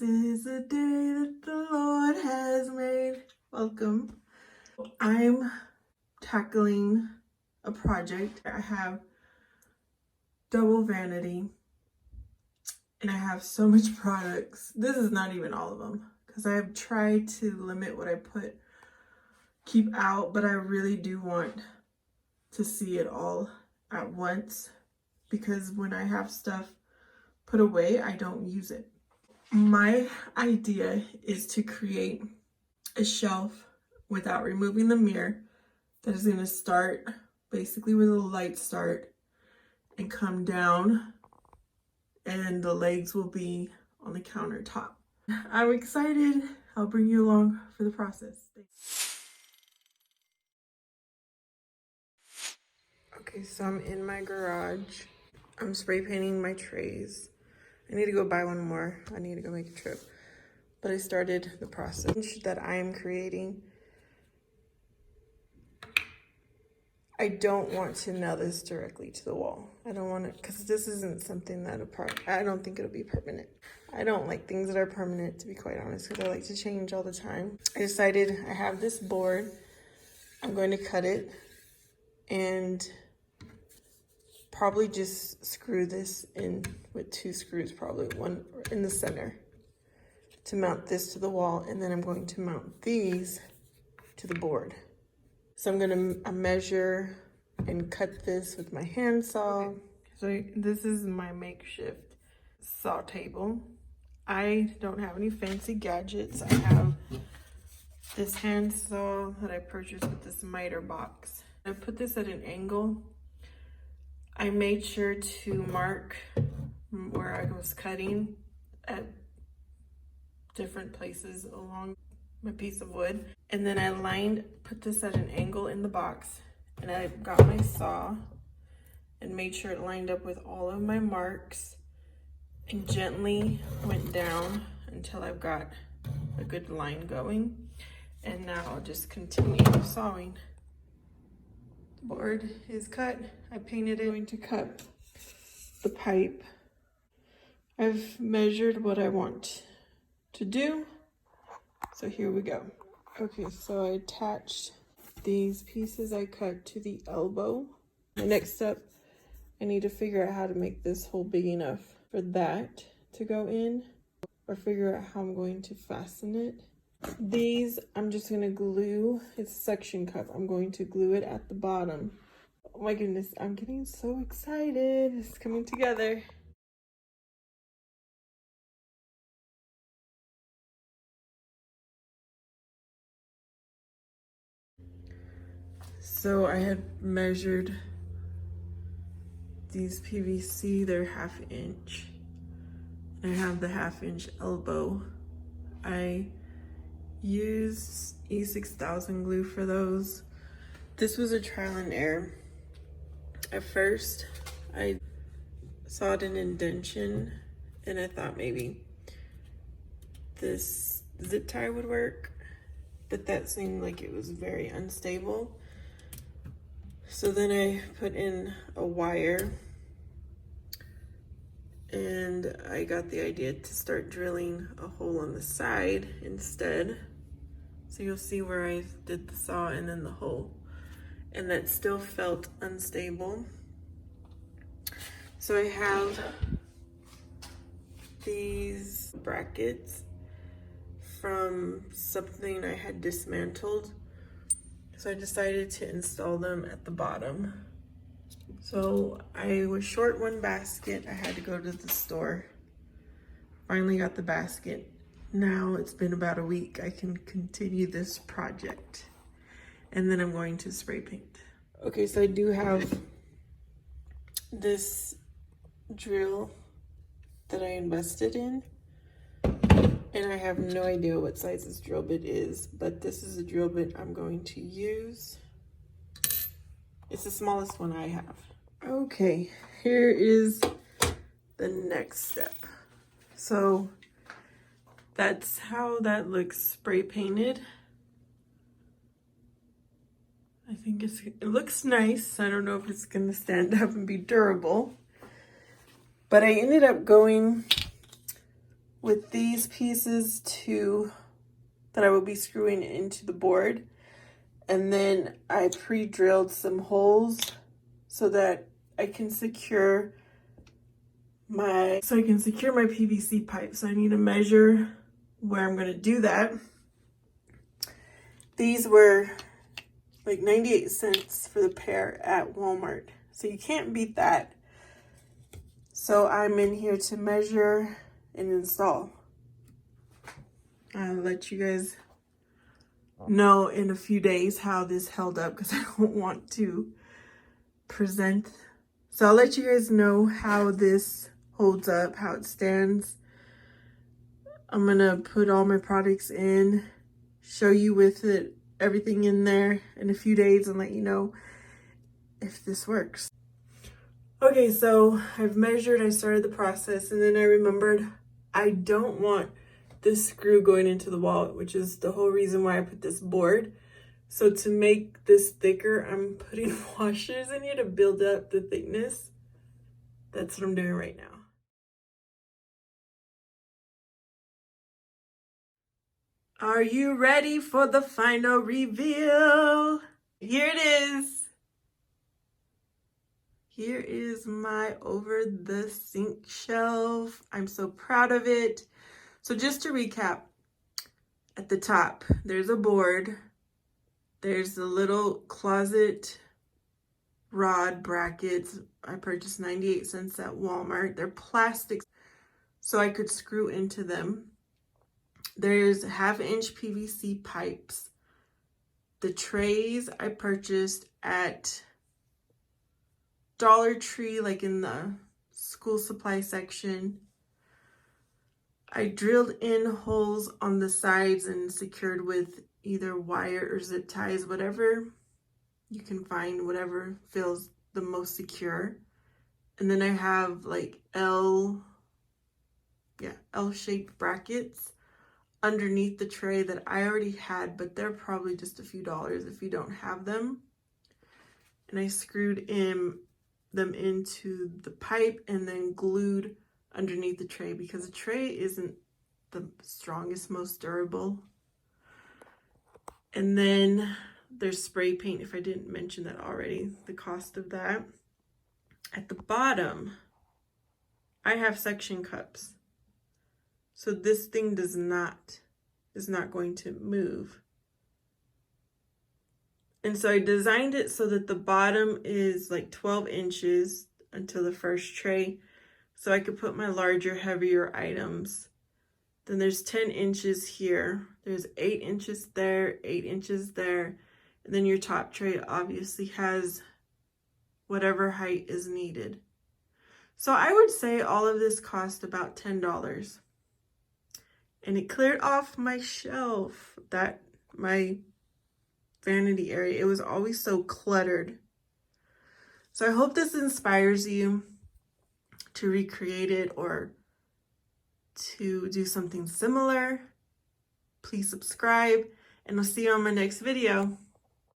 This is the day that the Lord has made. Welcome. I'm tackling a project. I have double vanity and I have so much products. This is not even all of them because I have tried to limit what I keep out, but I really do want to see it all at once because when I have stuff put away, I don't use it. My idea is to create a shelf without removing the mirror that is going to start basically where the lights start and come down, and the legs will be on the countertop. I'm excited. I'll bring you along for the process. Okay, so I'm in my garage. I'm spray painting my trays. I need to go buy one more. I need to go make a trip. But I started the process that I am creating. I don't want to nail this directly to the wall. I don't want to, because this isn't something that I don't think it'll be permanent. I don't like things that are permanent, to be quite honest, because I like to change all the time. I decided I have this board. I'm going to cut it and probably just screw this in with 2 screws, probably one in the center, to mount this to the wall, and then I'm going to mount these to the board. So I'm gonna measure and cut this with my handsaw. Okay. So this is my makeshift saw table. I don't have any fancy gadgets. I have this handsaw that I purchased with this miter box. I put this at an angle. I made sure to mark where I was cutting at different places along my piece of wood, and then I put this at an angle in the box, and I got my saw and made sure it lined up with all of my marks and gently went down until I've got a good line going. And now I'll just continue sawing. The board is cut. I painted it. I'm going to cut the pipe. I've measured what I want to do. So here we go. Okay, so I attached these pieces I cut to the elbow. The next step, I need to figure out how to make this hole big enough for that to go in, or figure out how I'm going to fasten it. These, I'm just gonna glue, it's suction cup. I'm going to glue it at the bottom. Oh my goodness, I'm getting so excited. It's coming together. So I had measured these PVC, they're 1/2 inch. I have the 1/2 inch elbow. I used E6000 glue for those. This was a trial and error. At first, I saw an indentation and I thought maybe this zip tie would work, but that seemed like it was very unstable. So then I put in a wire and I got the idea to start drilling a hole on the side instead. So you'll see where I did the saw and then the hole. And that still felt unstable. So I have these brackets from something I had dismantled. So I decided to install them at the bottom. So I was short one basket. I had to go to the store. Finally got the basket. Now it's been about a week. I can continue this project. And then I'm going to spray paint. Okay, so I do have this drill that I invested in. And I have no idea what size this drill bit is, but this is a drill bit I'm going to use. It's the smallest one I have. Okay, here is the next step. So that's how that looks spray painted. I think it looks nice. I don't know if it's gonna stand up and be durable, but I ended up going with these pieces that I will be screwing into the board. And then I pre-drilled some holes so that I can secure my PVC pipe. So I need to measure where I'm gonna do that. These were like 98 cents for the pair at Walmart. So you can't beat that. So I'm in here to measure and install. I'll let you guys know in a few days how this held up because I don't want to present. So I'll let you guys know how this holds up, how it stands. I'm gonna put all my products in, show you with it, everything in there in a few days and let you know if this works. Okay, so I've measured, I started the process, and then I remembered I don't want this screw going into the wall, which is the whole reason why I put this board. So to make this thicker, I'm putting washers in here to build up the thickness. That's what I'm doing right now. Are you ready for the final reveal? Here it is. Here is my over the sink shelf. I'm so proud of it. So just to recap, at the top, there's a board. There's the little closet rod brackets. I purchased 98 cents at Walmart. They're plastic, so I could screw into them. There's 1/2-inch PVC pipes. The trays I purchased at Dollar Tree, like in the school supply section. I drilled in holes on the sides and secured with either wire or zip ties, whatever you can find, whatever feels the most secure. And then I have like L-shaped brackets underneath the tray that I already had, but they're probably just a few dollars if you don't have them. And I screwed them into the pipe and then glued underneath the tray because the tray isn't the strongest, most durable. And then there's spray paint, if I didn't mention that already, the cost of that. At the bottom, I have suction cups. So this thing is not going to move. And so I designed it so that the bottom is like 12 inches until the first tray, so I could put my larger, heavier items. Then there's 10 inches here. There's 8 inches there, 8 inches there. And then your top tray obviously has whatever height is needed. So I would say all of this cost about $10. And it cleared off my shelf, my vanity area. It was always so cluttered. So I hope this inspires you to recreate it or to do something similar. Please subscribe, and I'll see you on my next video.